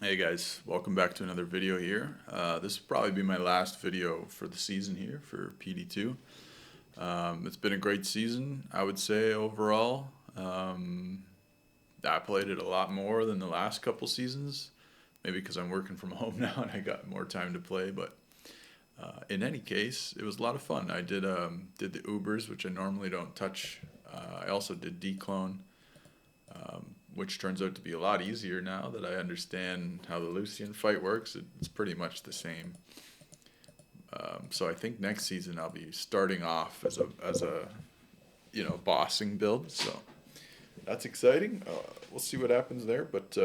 Hey guys, welcome back to another video here. This will probably be my last video for the season here for PD2. It's been a great season, I would say, overall. I played it a lot more than the last couple seasons, maybe because I'm working from home now and I got more time to play, but in any case, it was a lot of fun. I did the Ubers, which I normally don't touch. I also did Declone, which turns out to be a lot easier now that I understand how the Lucian fight works. It's pretty much the same. So I think next season I'll be starting off as a bossing build. So that's exciting. We'll see what happens there. But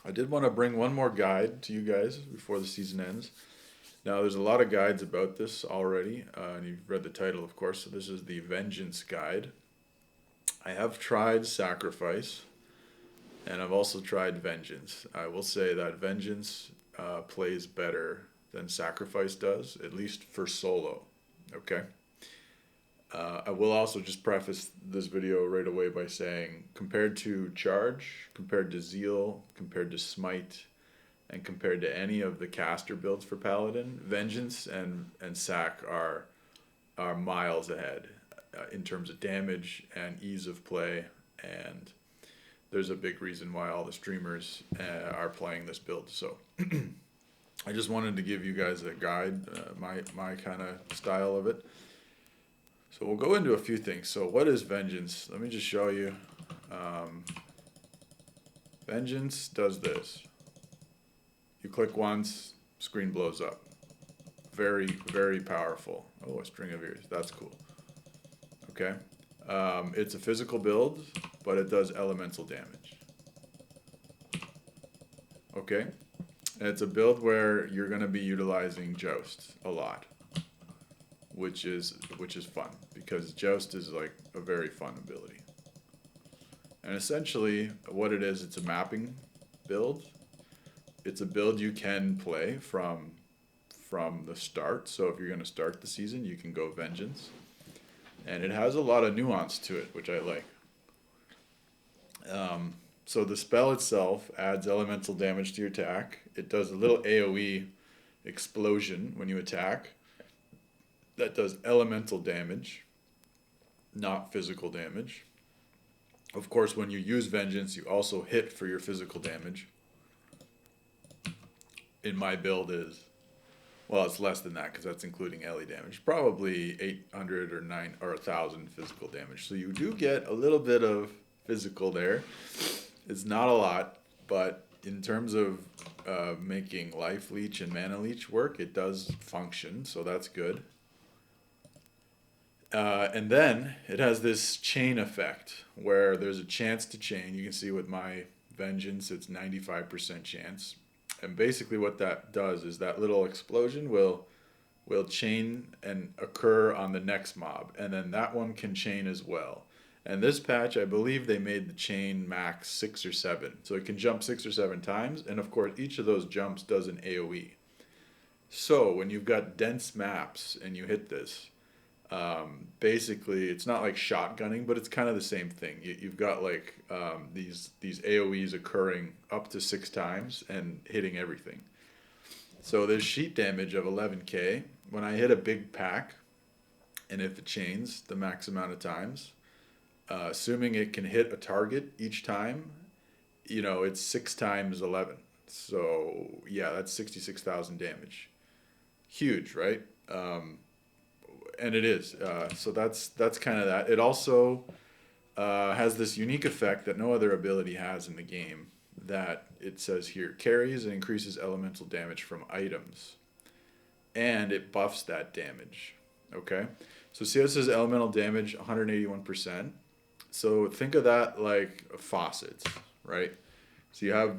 I did want to bring one more guide to you guys before the season ends. Now there's a lot of guides about this already, and you've read the title, of course. So this is the Vengeance guide. I have tried Sacrifice. And I've also tried Vengeance. I will say that Vengeance plays better than Sacrifice does, at least for solo. Okay? I will also just preface this video right away by saying, compared to Charge, compared to Zeal, compared to Smite, and compared to any of the caster builds for Paladin, Vengeance and Sac are miles ahead in terms of damage and ease of play, and there's a big reason why all the streamers are playing this build. So I just wanted to give you guys a guide, my kind of style of it. So we'll go into a few things. So what is Vengeance? Let me just show you. Vengeance does this. You click once, screen blows up. Very, very powerful. Oh, a string of ears. That's cool. Okay. It's a physical build, but it does elemental damage. Okay? And it's a build where you're going to be utilizing Joust a lot, which is fun, because Joust is like a very fun ability. And essentially, what it is, it's a mapping build. It's a build you can play from the start. So if you're going to start the season, you can go Vengeance. And it has a lot of nuance to it, which I like. So the spell itself adds elemental damage to your attack. It does a little AoE explosion when you attack. That does elemental damage, not physical damage. Of course, when you use Vengeance, you also hit for your physical damage. In my build is... Well, it's less than that because that's including LE damage. Probably 800 or 1,000 physical damage. So you do get a little bit of physical there. It's not a lot, but in terms of making Life Leech and Mana Leech work, it does function, so that's good. And then it has this chain effect where there's a chance to chain. You can see with my Vengeance, it's 95% chance. And basically what that does is that little explosion will chain and occur on the next mob. And then that one can chain as well. And this patch, I believe they made the chain max 6 or 7. So it can jump 6 or 7 times. And of course, each of those jumps does an AoE. So when you've got dense maps and you hit this, basically it's not like shotgunning, but it's kind of the same thing. You've got like these AoEs occurring up to 6 times and hitting everything. So there's sheet damage of 11k when I hit a big pack, and if it chains the max amount of times, assuming it can hit a target each time, it's 6 times 11. So yeah, that's 66,000 damage. Huge, right? And it is. So that's kind of that. It also has this unique effect that no other ability has in the game, that it says here, carries and increases elemental damage from items. And it buffs that damage. Okay? So see how it says elemental damage 181%? So think of that like faucets, right? So you have,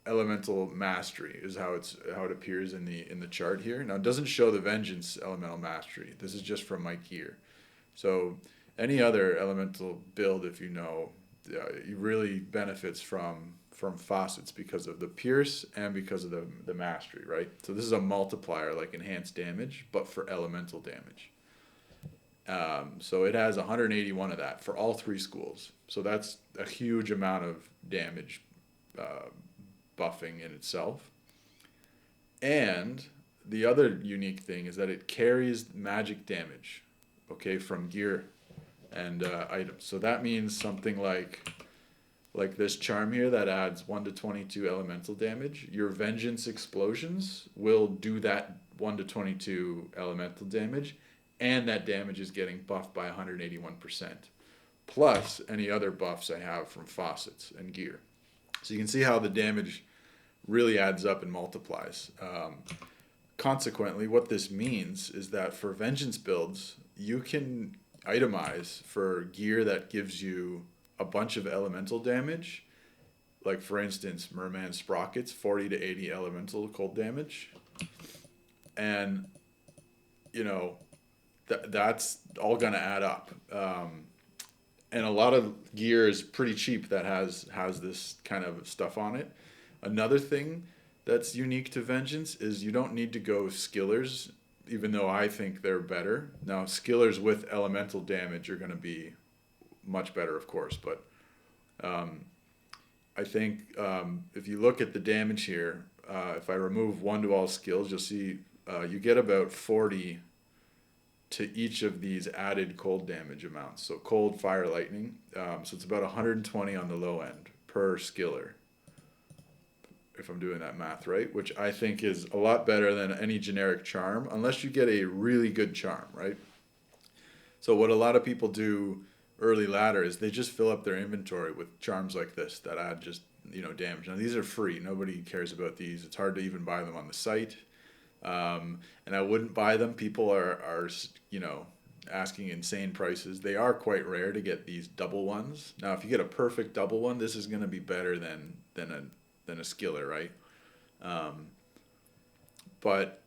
elemental mastery is how it appears in the chart here. Now it doesn't show the Vengeance elemental mastery. This is just from my gear. So any other elemental build, if you really benefits from faucets because of the pierce and because of the mastery, right? So this is a multiplier like enhanced damage, but for elemental damage. So it has 181 of that for all three schools. So that's a huge amount of damage uh, buffing in itself. And the other unique thing is that it carries magic damage, okay, from gear and items. So that means something like this charm here that adds 1 to 22 elemental damage. Your vengeance explosions will do that 1 to 22 elemental damage, and that damage is getting buffed by 181%, plus any other buffs I have from faucets and gear. So you can see how the damage really adds up and multiplies. Consequently, what this means is that for vengeance builds, you can itemize for gear that gives you a bunch of elemental damage. Like, for instance, Merman Sprockets, 40 to 80 elemental cold damage. And, you know, that's all going to add up. And a lot of gear is pretty cheap that has this kind of stuff on it. Another thing that's unique to Vengeance is you don't need to go skillers, even though I think they're better. Now, skillers with elemental damage are going to be much better, of course, but I think if you look at the damage here, if I remove 1 to all skills, you'll see you get about 40 to each of these added cold damage amounts. So cold, fire, lightning. So it's about 120 on the low end per skiller, if I'm doing that math right, which I think is a lot better than any generic charm, unless you get a really good charm, right? So what a lot of people do early ladder is they just fill up their inventory with charms like this that add just, damage. Now these are free. Nobody cares about these. It's hard to even buy them on the site. And I wouldn't buy them. People are asking insane prices. They are quite rare to get these double ones. Now, if you get a perfect double one, this is going to be better than a skiller, right? But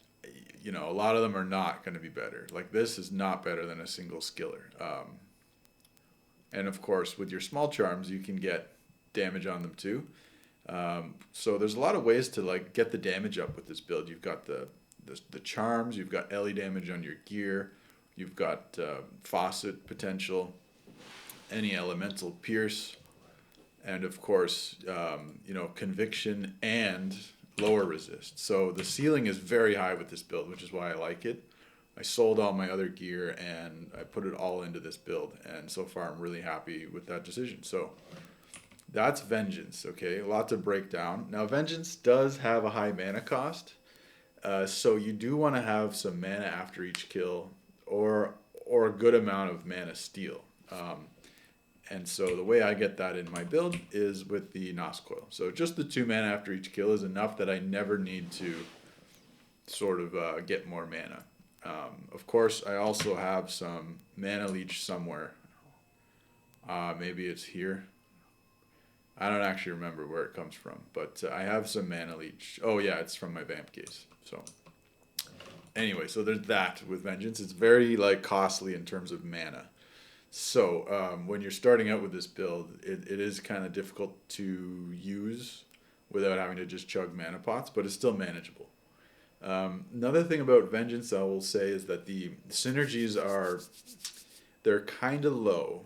a lot of them are not going to be better. Like, this is not better than a single skiller. And of course, with your small charms, you can get damage on them too. So there's a lot of ways to get the damage up with this build. You've got the charms, you've got Ellie damage on your gear, you've got faucet potential, any elemental pierce, and of course, conviction and lower resist. So the ceiling is very high with this build, which is why I like it. I sold all my other gear and I put it all into this build, and so far I'm really happy with that decision. So that's Vengeance, okay? A lot to break down. Now, Vengeance does have a high mana cost, so you do want to have some mana after each kill, or a good amount of mana steal. And so the way I get that in my build is with the Nos Coil. So just the 2 mana after each kill is enough that I never need to sort of get more mana. Of course, I also have some mana leech somewhere. Maybe it's here. I don't actually remember where it comes from, but I have some mana leech. Oh yeah, it's from my vamp case. So anyway, so there's that with Vengeance. It's very costly in terms of mana. So when you're starting out with this build, it is kind of difficult to use without having to just chug mana pots, but it's still manageable. Another thing about Vengeance I will say is that the synergies they're kind of low.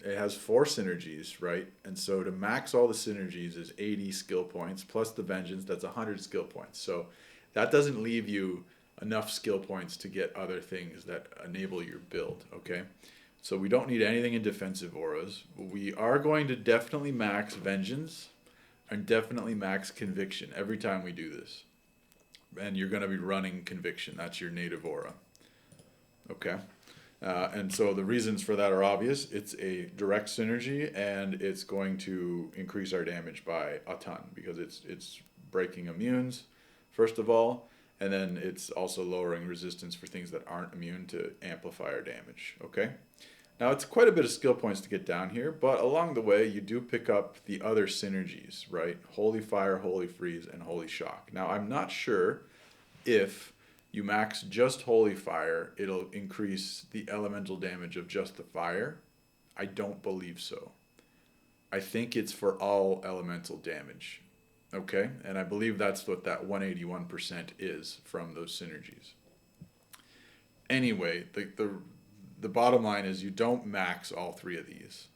It has 4 synergies, right? And so to max all the synergies is 80 skill points, plus the Vengeance, that's 100 skill points. So that doesn't leave you enough skill points to get other things that enable your build, okay? So we don't need anything in defensive auras. We are going to definitely max Vengeance and definitely max Conviction every time we do this. And you're going to be running Conviction. That's your native aura. Okay? And so the reasons for that are obvious. It's a direct synergy, and it's going to increase our damage by a ton because it's breaking immunes, first of all, and then it's also lowering resistance for things that aren't immune to amplify our damage. Okay? Now, it's quite a bit of skill points to get down here, but along the way, you do pick up the other synergies, right? Holy Fire, Holy Freeze, and Holy Shock. Now, I'm not sure if you max just Holy Fire, it'll increase the elemental damage of just the fire. I don't believe so. I think it's for all elemental damage, okay? And I believe that's what that 181% is from those synergies. Anyway, the bottom line is you don't max all three of these.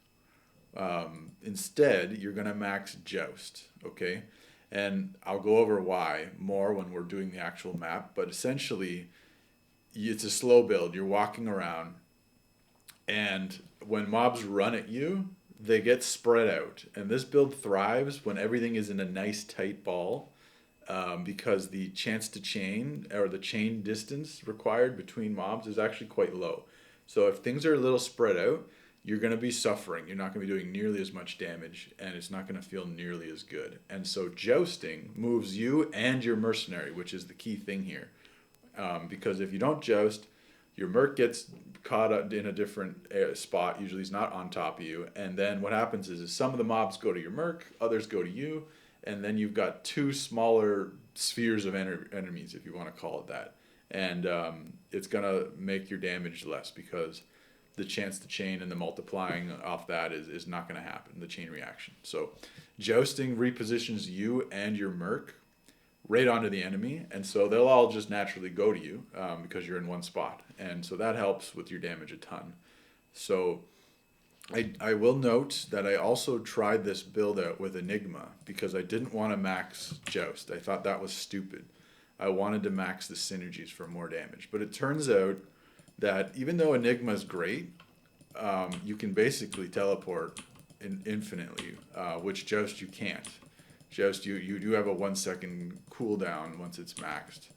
Instead, you're going to max Joust, okay? And I'll go over why more when we're doing the actual map, but essentially, it's a slow build. You're walking around, and when mobs run at you, they get spread out. And this build thrives when everything is in a nice tight ball, because the chance to chain, or the chain distance required between mobs, is actually quite low. So if things are a little spread out, you're going to be suffering. You're not going to be doing nearly as much damage, and it's not going to feel nearly as good. And so jousting moves you and your mercenary, which is the key thing here. Because if you don't joust, your merc gets caught in a different spot. Usually he's not on top of you. And then what happens is some of the mobs go to your merc, others go to you, and then you've got two smaller spheres of enemies, if you want to call it that. And it's going to make your damage less, because the chance to chain and the multiplying off that is not going to happen, the chain reaction. So jousting repositions you and your merc right onto the enemy, and so they'll all just naturally go to you, because you're in one spot. And so that helps with your damage a ton. So I will note that I also tried this build out with Enigma, because I didn't want to max Joust. I thought that was stupid. I wanted to max the synergies for more damage. But it turns out that even though Enigma is great, you can basically teleport infinitely, which Joust you can't. Joust, you do have a 1 second cooldown once it's maxed.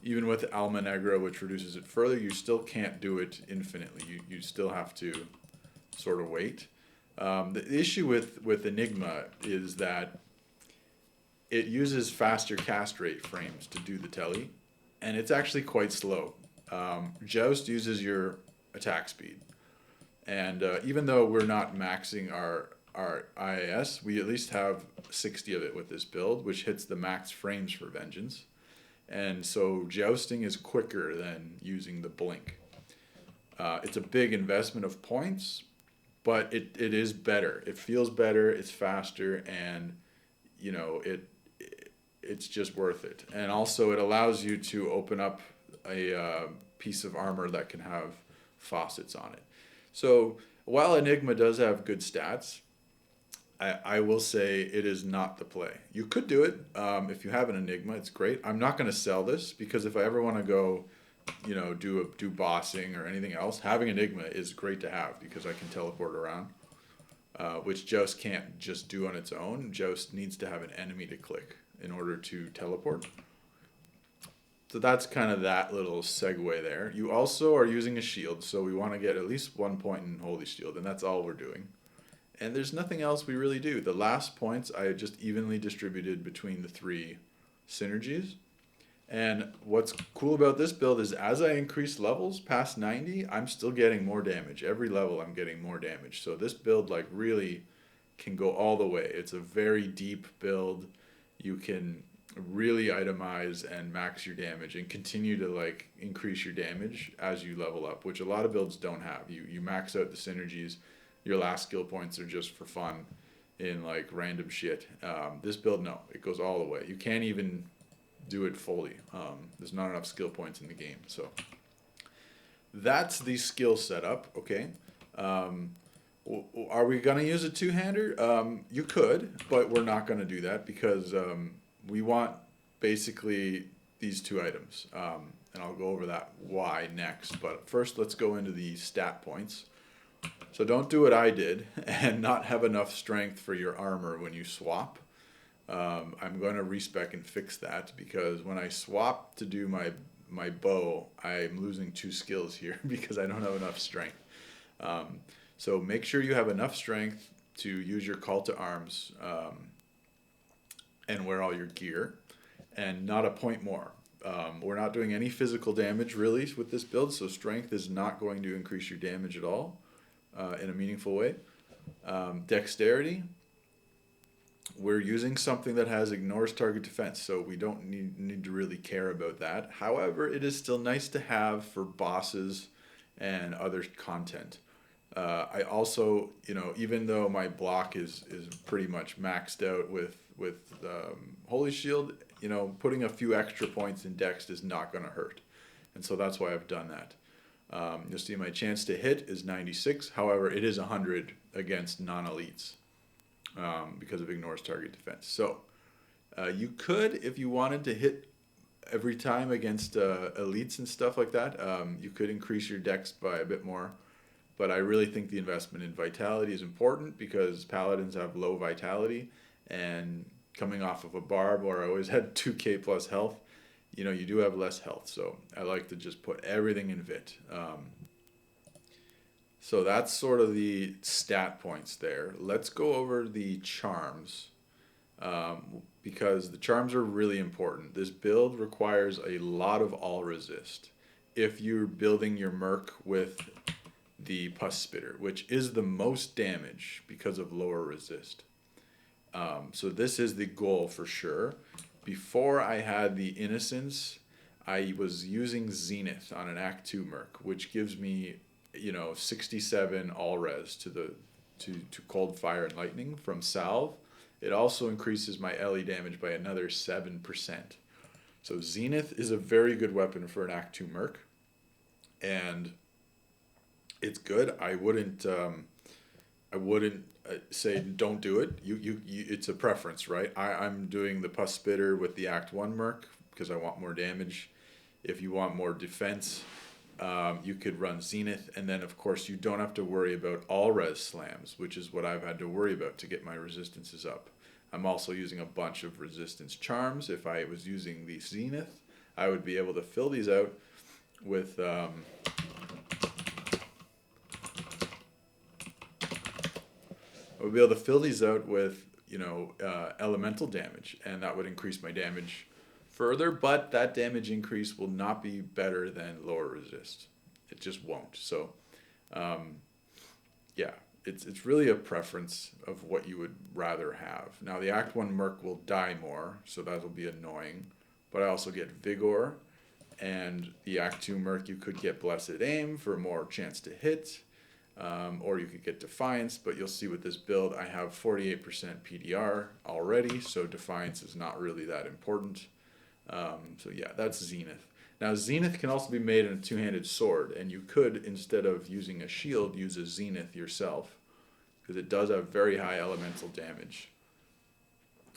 Even with Alma Negra, which reduces it further, you still can't do it infinitely. You still have to sort of wait. The issue with Enigma is that it uses faster cast rate frames to do the telly, and it's actually quite slow. Joust uses your attack speed, and even though we're not maxing our IAS, we at least have 60 of it with this build, which hits the max frames for Vengeance. And so jousting is quicker than using the blink. It's a big investment of points, but it is better. It feels better, it's faster, and it's just worth it. And also it allows you to open up a piece of armor that can have faucets on it. So while Enigma does have good stats, I will say it is not the play. You could do it if you have an Enigma. It's great. I'm not going to sell this, because if I ever want to go, do bossing or anything else, having Enigma is great to have, because I can teleport around, which Joust can't just do on its own. Joust needs to have an enemy to click in order to teleport. So that's kind of that little segue there. You also are using a shield, so we want to get at least 1 point in Holy Shield, and that's all we're doing. And there's nothing else we really do. The last points I just evenly distributed between the three synergies. And what's cool about this build is as I increase levels past 90, I'm still getting more damage. Every level I'm getting more damage. So this build really can go all the way. It's a very deep build. You can really itemize and max your damage and continue to increase your damage as you level up, which a lot of builds don't have. You max out the synergies. Your last skill points are just for fun in random shit. This build, no, it goes all the way. You can't even do it fully. There's not enough skill points in the game. So that's the skill setup, okay? Are we going to use a two-hander? You could, but we're not going to do that, because we want basically these two items. And I'll go over that why next. But first, let's go into the stat points. So don't do what I did and not have enough strength for your armor when you swap. I'm going to respec and fix that, because when I swap to do my bow, I'm losing 2 skills here because I don't have enough strength. So make sure you have enough strength to use your call to arms and wear all your gear, and not a point more. We're not doing any physical damage really with this build, so strength is not going to increase your damage at all in a meaningful way. Dexterity, we're using something that has ignores target defense, so we don't need to really care about that. However, it is still nice to have for bosses and other content. I also, even though my block is pretty much maxed out with Holy Shield, putting a few extra points in Dex is not going to hurt. And so that's why I've done that. You'll see my chance to hit is 96. However, it is 100 against non-elites because of ignores target defense. So you could, if you wanted to hit every time against elites and stuff like that, you could increase your dex by a bit more. But I really think the investment in vitality is important because paladins have low vitality, and coming off of a barb where I always had 2k plus health, you do have less health. So I like to just put everything in Vit. So that's sort of the stat points there. Let's go over the charms because the charms are really important. This build requires a lot of all resist if you're building your merc with the pus spitter, which is the most damage because of lower resist. So this is the goal for sure. Before I had the innocence, I was using Zenith on an Act 2 merc, which gives me 67 all res to cold fire and lightning from salve. It also increases my LE damage by another 7%. So Zenith is a very good weapon for an Act 2 merc, and it's good. I wouldn't say don't do it. You it's a preference, right? I'm doing the pus spitter with the Act 1 merc because I want more damage. If you want more defense, you could run Zenith, and then of course you don't have to worry about all res slams, which is what I've had to worry about to get my resistances up. I'm also using a bunch of resistance charms. If I was using the Zenith, I would be able to fill these out with I would be able to fill these out with elemental damage, and that would increase my damage further, but that damage increase will not be better than lower resist. It just won't. So it's really a preference of what you would rather have. Now the Act 1 merc will die more, so that'll be annoying, but I also get Vigor, and the Act 2 merc you could get Blessed Aim for more chance to hit, or you could get Defiance, but you'll see with this build I have 48% PDR already, so Defiance is not really that important. So yeah, that's Zenith. Now Zenith can also be made in a two-handed sword, and you could, instead of using a shield, use a Zenith yourself, because it does have very high elemental damage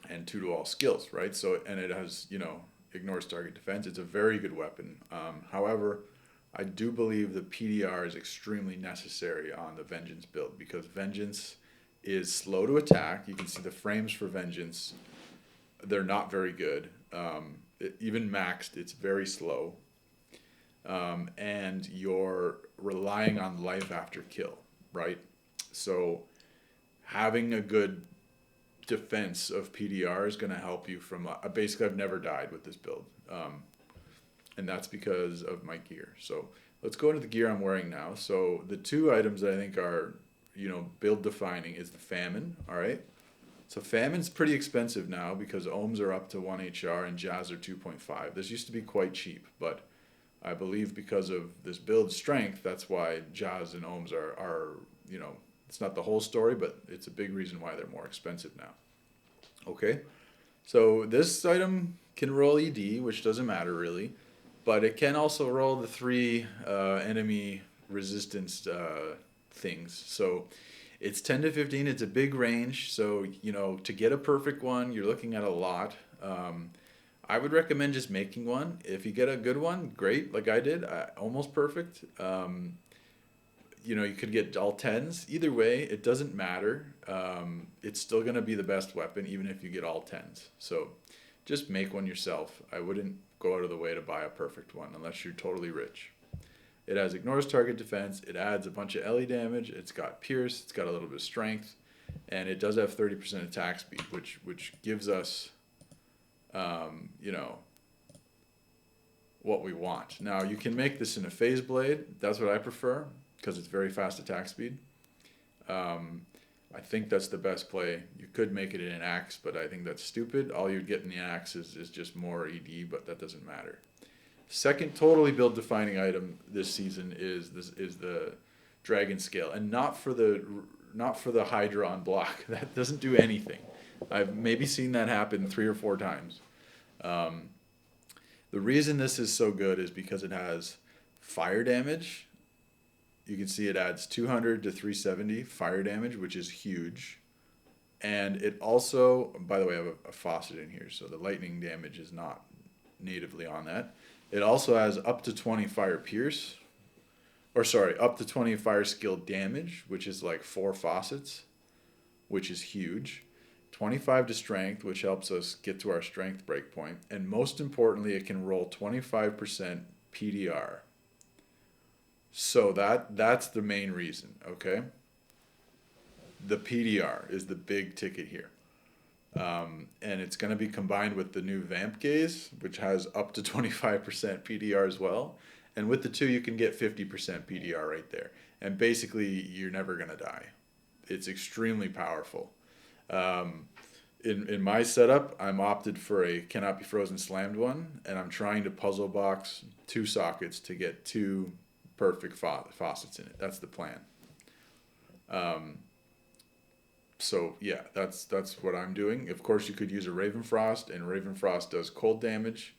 and 2 to all skills, right? So, and it has, ignores target defense. It's a very good weapon. However, I do believe the PDR is extremely necessary on the Vengeance build, because Vengeance is slow to attack. You can see the frames for Vengeance. They're not very good. Even maxed, it's very slow. And you're relying on life after kill, right? So having a good defense of PDR is going to help you from... basically, I've never died with this build. And that's because of my gear. So let's go into the gear I'm wearing now. So the 2 items that I think are, build defining is the Famine, all right? So Famine's pretty expensive now because Ohms are up to 1 HR and Jazz are 2.5. This used to be quite cheap, but I believe because of this build strength, that's why Jazz and Ohms are it's not the whole story, but it's a big reason why they're more expensive now. Okay, so this item can roll ED, which doesn't matter really, but it can also roll the 3 enemy resistance things. So it's 10 to 15. It's a big range. So, to get a perfect one, you're looking at a lot. I would recommend just making one. If you get a good one, great, like I did, almost perfect. You could get all 10s. Either way, it doesn't matter. It's still going to be the best weapon, even if you get all 10s. So just make one yourself. I wouldn't go out of the way to buy a perfect one unless you're totally rich. It has ignores target defense. It adds a bunch of LE damage. It's got pierce. It's got a little bit of strength, and it does have 30% attack speed, which gives us, what we want. Now you can make this in a phase blade. That's what I prefer because it's very fast attack speed. I think that's the best play. You could make it in an axe, but I think that's stupid. All you'd get in the axe is just more ED, but that doesn't matter. Second totally build defining item this season is the dragon scale, and not for the Hydra on block. That doesn't do anything. I've maybe seen that happen 3 or 4 times. The reason this is so good is because it has fire damage, you can see it adds 200 to 370 fire damage, which is huge. And it also, by the way, I have a faucet in here, so the lightning damage is not natively on that. It also has up to 20 fire pierce, or sorry, up to 20 fire skill damage, which is like 4 faucets, which is huge. 25 to strength, which helps us get to our strength breakpoint. And most importantly, it can roll 25% PDR. So that's the main reason, okay? The PDR is the big ticket here. And it's going to be combined with the new Vamp Gaze, which has up to 25% PDR as well. And with the two, you can get 50% PDR right there. And basically, you're never going to die. It's extremely powerful. In my setup, I'm opted for a cannot be frozen slammed one, and I'm trying to puzzle box 2 sockets to get 2 perfect faucets in it. That's the plan. So yeah, that's what I'm doing. Of course, you could use a Ravenfrost, and Ravenfrost does cold damage,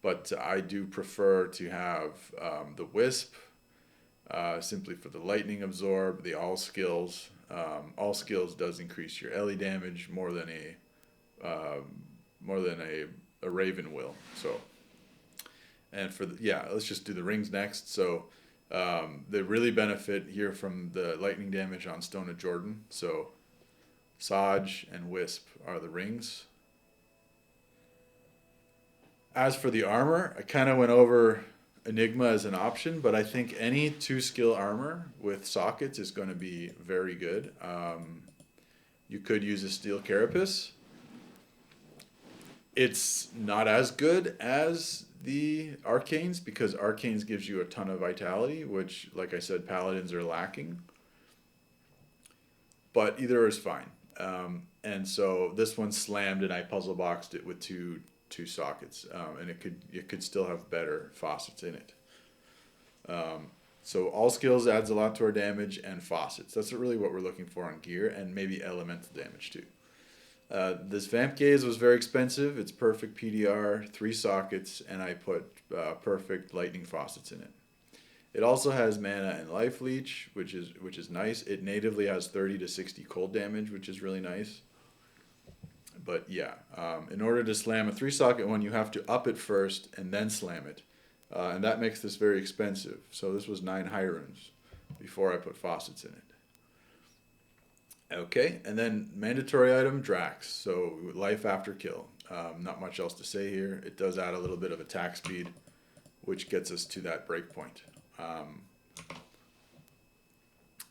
but I do prefer to have the Wisp, simply for the lightning absorb, the all skills. All skills does increase your LE damage more than a Raven will. So, and for let's just do the rings next. So, they really benefit here from the lightning damage on Stone of Jordan. So, Saj and Wisp are the rings. As for the armor, I kind of went over Enigma as an option, but I think any 2 skill armor with sockets is going to be very good. You could use a Steel Carapace. It's not as good as the Arcanes because Arcanes gives you a ton of vitality, which, like I said, Paladins are lacking. But either is fine. And so this one slammed, and I puzzle boxed it with two sockets, and it could still have better faucets in it. So all skills adds a lot to our damage and faucets. That's really what we're looking for on gear, and maybe elemental damage too. This Vamp Gaze was very expensive. It's perfect PDR, 3 sockets, and I put perfect lightning faucets in it. It also has mana and life leech, which is nice. It natively has 30 to 60 cold damage, which is really nice. But yeah, in order to slam a 3-socket one, you have to up it first and then slam it. And that makes this very expensive. So this was 9 high runes before I put faucets in it. Okay, and then mandatory item, Drax. So life after kill. Not much else to say here. It does add a little bit of attack speed, which gets us to that breakpoint.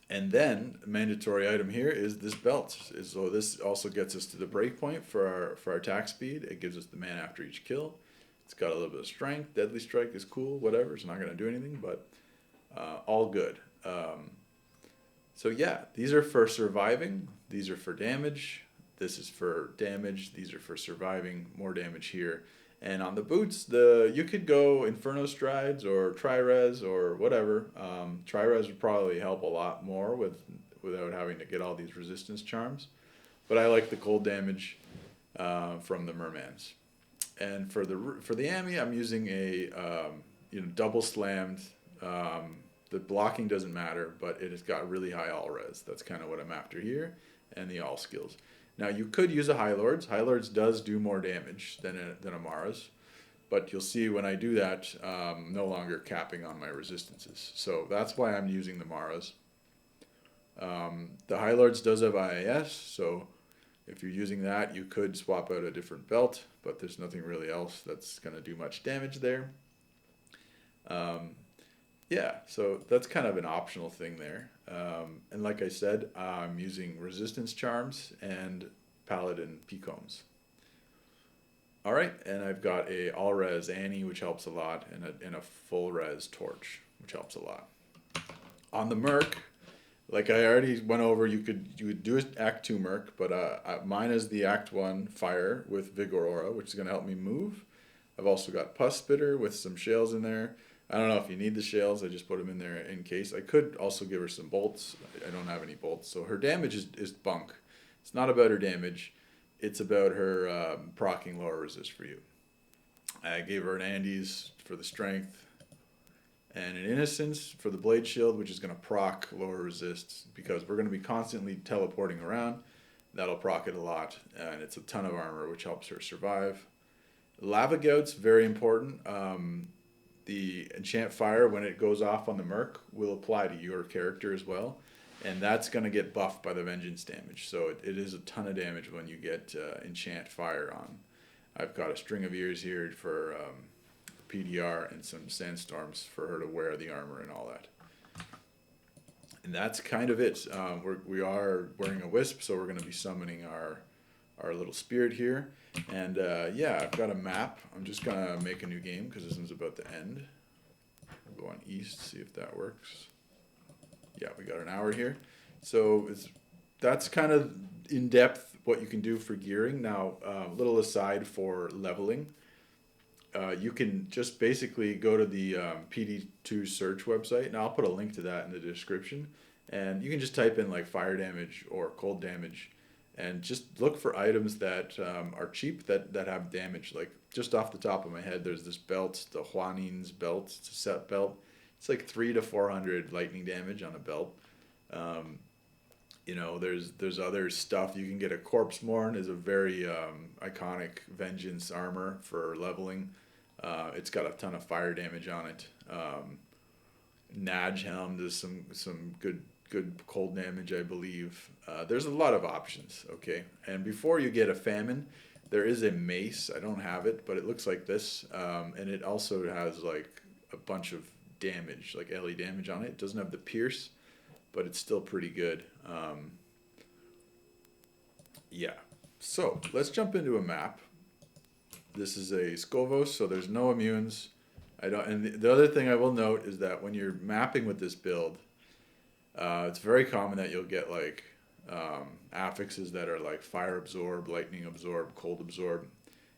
And then mandatory item here is this belt. So this also gets us to the breakpoint for our attack speed. It gives us the mana after each kill. It's got a little bit of strength. Deadly strike is cool. Whatever. It's not going to do anything, but all good. So yeah, these are for surviving. These are for damage. This is for damage. These are for surviving. More damage here. And on the boots, you could go Inferno Strides or Tri-Res or whatever. Tri-Res would probably help a lot more without having to get all these resistance charms. But I like the cold damage from the Mermans. And for the Ami, I'm using a double slammed. The blocking doesn't matter, but it has got really high all res. That's kind of what I'm after here, and the all skills. Now, you could use a High Lords. High Lords does do more damage than a Mara's, but you'll see when I do that, no longer capping on my resistances. So that's why I'm using the Mara's. The High Lords does have IAS, so if you're using that, you could swap out a different belt, but there's nothing really else that's going to do much damage there. Yeah, so that's kind of an optional thing there. And like I said, I'm using resistance charms and Paladin P-combs. All right, and I've got a all-res Annie, which helps a lot, and a full-res Torch, which helps a lot. On the Merc, like I already went over, you would do an Act 2 Merc, but mine is the Act 1 Fire with Vigor Aura, which is going to help me move. I've also got Pus Spitter with some Shales in there. I don't know if you need the Shales. I just put them in there in case. I could also give her some bolts. I don't have any bolts. So her damage is bunk. It's not about her damage. It's about her proccing lower resist for you. I gave her an Andes for the strength. and an Innocence for the Blade Shield, which is going to proc lower resist because we're going to be constantly teleporting around. That'll proc it a lot, and it's a ton of armor, which helps her survive. Lava Gout's very important. The Enchant Fire, when it goes off on the Merc, will apply to your character as well, and that's going to get buffed by the Vengeance damage. So it is a ton of damage when you get Enchant Fire on. I've got a String of Ears here for PDR and some Sandstorms for her to wear the armor and all that. And that's kind of it. We are wearing a Wisp, so we're going to be summoning our little spirit here. And yeah, I've got a map. I'm just going to make a new game because this one's about to end. We'll go on East, see if that works. Yeah, we got an hour here. So that's kind of in-depth what you can do for gearing. Now, a little aside for leveling. You can just basically go to the PD2 search website, and I'll put a link to that in the description. And you can just type in like fire damage or cold damage, and just look for items that are cheap that have damage. Like just off the top of my head, there's this belt, the Huanin's belt. It's a set belt. It's like 300 to 400 lightning damage on a belt. You know, there's other stuff. You can get a Corpse Mourn is a very iconic Vengeance armor for leveling. It's got a ton of fire damage on it. Naj Helm does some good cold damage, I believe. There's a lot of options, okay? And before you get a Famine, there is a Mace. I don't have it, but it looks like this. And it also has like a bunch of damage, like LE damage on it. It doesn't have the Pierce, but it's still pretty good. Yeah, so let's jump into a map. This is a Skovos, so there's no immunes. And the other thing I will note is that when you're mapping with this build, it's very common that you'll get like affixes that are like fire absorb, lightning absorb, cold absorb.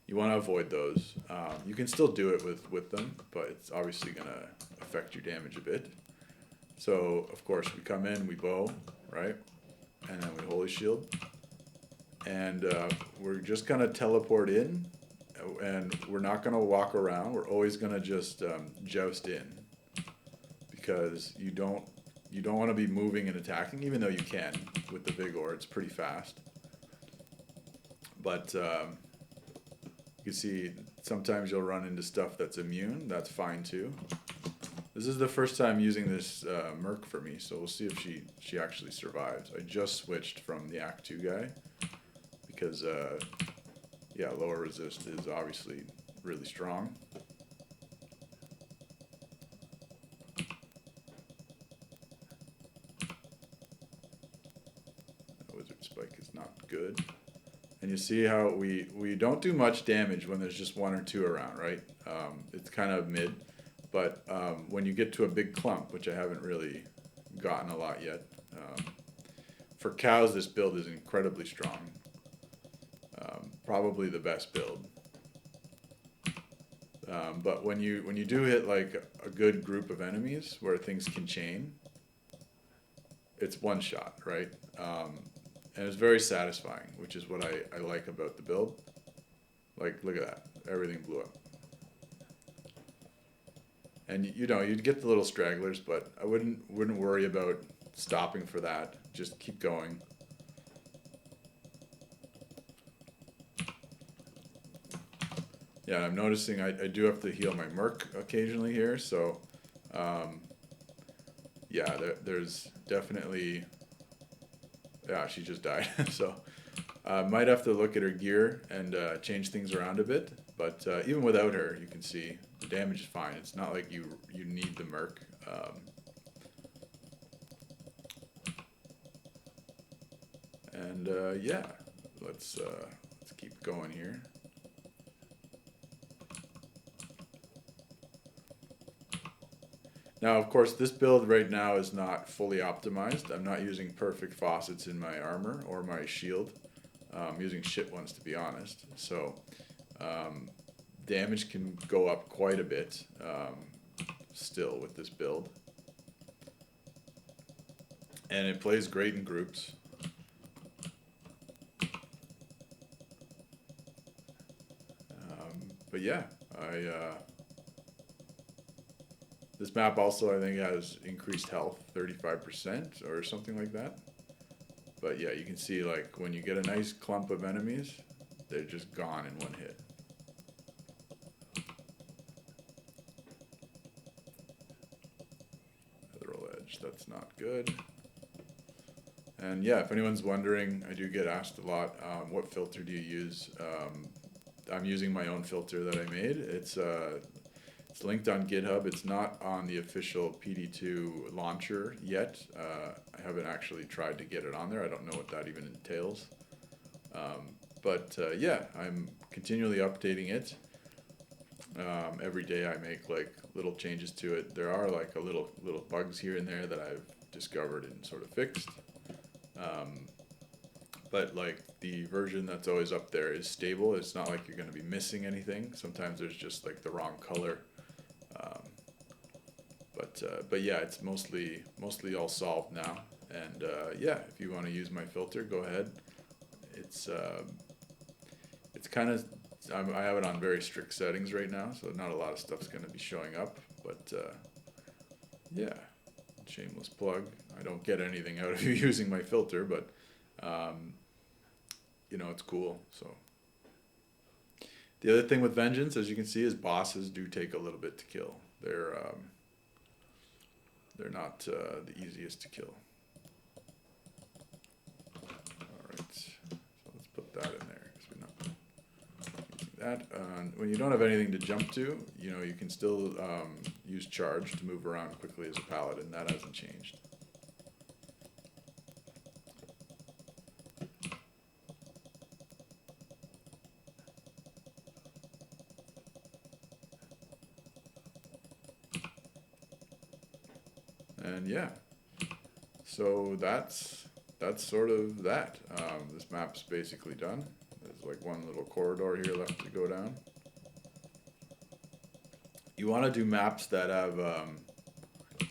You want to avoid those. You can still do it with them, but it's obviously going to affect your damage a bit. So, of course, we come in, we bow, right? And then we Holy Shield. And we're just going to teleport in, and we're not going to walk around. We're always going to just joust in, because you don't want to be moving and attacking, even though you can with the Vigor. It's pretty fast. But you can see sometimes you'll run into stuff that's immune. That's fine too. This is the first time using this Merc for me, so we'll see if she actually survives. I just switched from the Act 2 guy because, yeah, lower resist is obviously really strong. Wizard Spike is not good. And you see how we don't do much damage when there's just one or two around, right? It's kind of mid. But when you get to a big clump, which I haven't really gotten a lot yet, for cows, this build is incredibly strong. Probably the best build. But when you do hit like a good group of enemies where things can chain, it's one shot, right? And it's very satisfying, which is what I like about the build. Like, look at that. Everything blew up. And you know, you'd get the little stragglers, but I wouldn't worry about stopping for that. Just keep going. Yeah, I'm noticing I do have to heal my Merc occasionally here, so yeah, there's definitely, yeah, she just died. So might have to look at her gear and change things around a bit, but even without her, you can see the damage is fine. It's not like you need the Merc. And yeah, let's keep going here. Now, of course, this build right now is not fully optimized. I'm not using perfect faucets in my armor or my shield. I'm using shit ones, to be honest. So damage can go up quite a bit still with this build. And it plays great in groups. But yeah, This map also, I think, has increased health, 35% or something like that. But yeah, you can see like when you get a nice clump of enemies, they're just gone in one hit. Roll edge, that's not good. And yeah, if anyone's wondering, I do get asked a lot, what filter do you use? I'm using my own filter that I made. It's linked on GitHub. It's not on the official PD2 launcher yet. I haven't actually tried to get it on there. I don't know what that even entails. But yeah, I'm continually updating it. Every day I make like little changes to it. There are like little bugs here and there that I've discovered and sort of fixed. But like the version that's always up there is stable. It's not like you're going to be missing anything. Sometimes there's just like the wrong color. But yeah, it's mostly all solved now. And yeah, if you want to use my filter, go ahead. It's kind of, I have it on very strict settings right now, so not a lot of stuff's going to be showing up. But yeah, shameless plug. I don't get anything out of you using my filter, but you know, it's cool. So the other thing with Vengeance, as you can see, is bosses do take a little bit to kill. They're not the easiest to kill. All right, so let's put that in there because we're not using that. When you don't have anything to jump to, you know, you can still use charge to move around quickly as a paladin. That hasn't changed. And yeah, so that's sort of that. This map's basically done. There's like one little corridor here left to go down. You want to do maps that have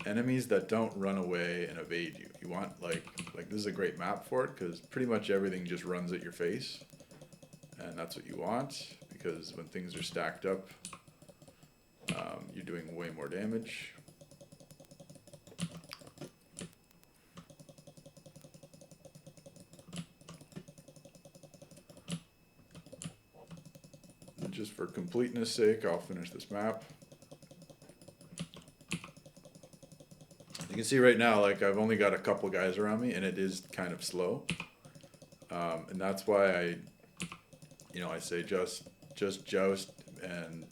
enemies that don't run away and evade you. You want like this is a great map for it because pretty much everything just runs at your face, and that's what you want because when things are stacked up, you're doing way more damage. Just for completeness sake, I'll finish this map. You can see right now, like I've only got a couple guys around me, and it is kind of slow. And that's why I say just joust and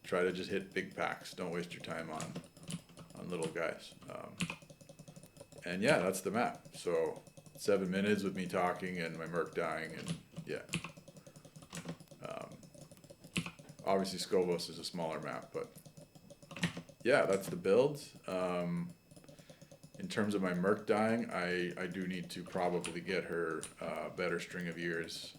try to just hit big packs. Don't waste your time on little guys. And yeah, that's the map. So 7 minutes with me talking and my merc dying, and yeah. Obviously, Skobos is a smaller map, but yeah, that's the build. In terms of my merc dying, I do need to probably get her better string of ears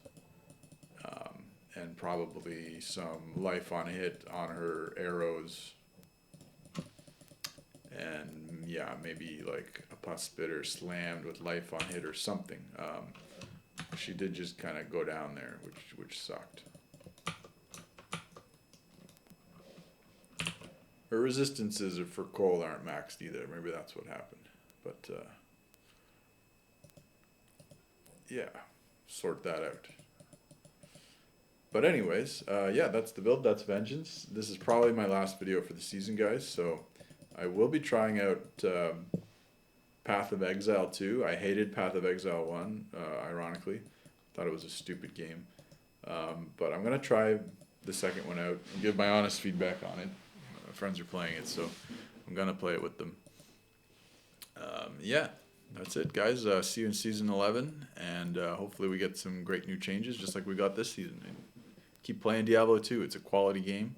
and probably some life on hit on her arrows. And yeah, maybe like a pus spitter slammed with life on hit or something. She did just kind of go down there, which sucked. Her resistances for cold aren't maxed either. Maybe that's what happened. But yeah, sort that out. But anyways, yeah, that's the build. That's Vengeance. This is probably my last video for the season, guys. So I will be trying out Path of Exile 2. I hated Path of Exile 1, ironically. Thought it was a stupid game. But I'm going to try the second one out and give my honest feedback on it. Friends are playing it, so I'm gonna play it with them. Yeah, that's it, guys. See you in season 11, and hopefully we get some great new changes, just like we got this season. And keep playing Diablo 2. It's a quality game.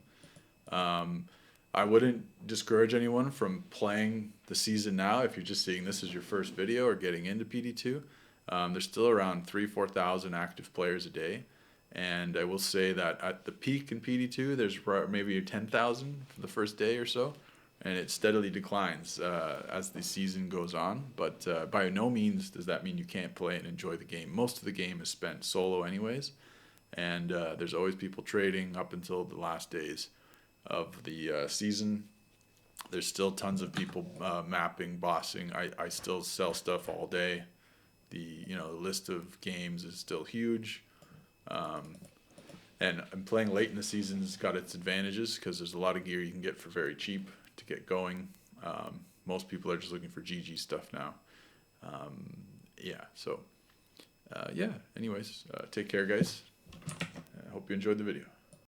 I wouldn't discourage anyone from playing the season now if you're just seeing this as your first video or getting into PD2. There's still around 3,000-4,000 active players a day. And I will say that at the peak in PD2, there's maybe 10,000 for the first day or so, and it steadily declines as the season goes on. But by no means does that mean you can't play and enjoy the game. Most of the game is spent solo anyways, and there's always people trading up until the last days of the season. There's still tons of people mapping, bossing. I still sell stuff all day. The list of games is still huge. And I'm playing late in the season has got its advantages because there's a lot of gear you can get for very cheap to get going. Most people are just looking for GG stuff now. So anyways, take care, guys. I hope you enjoyed the video.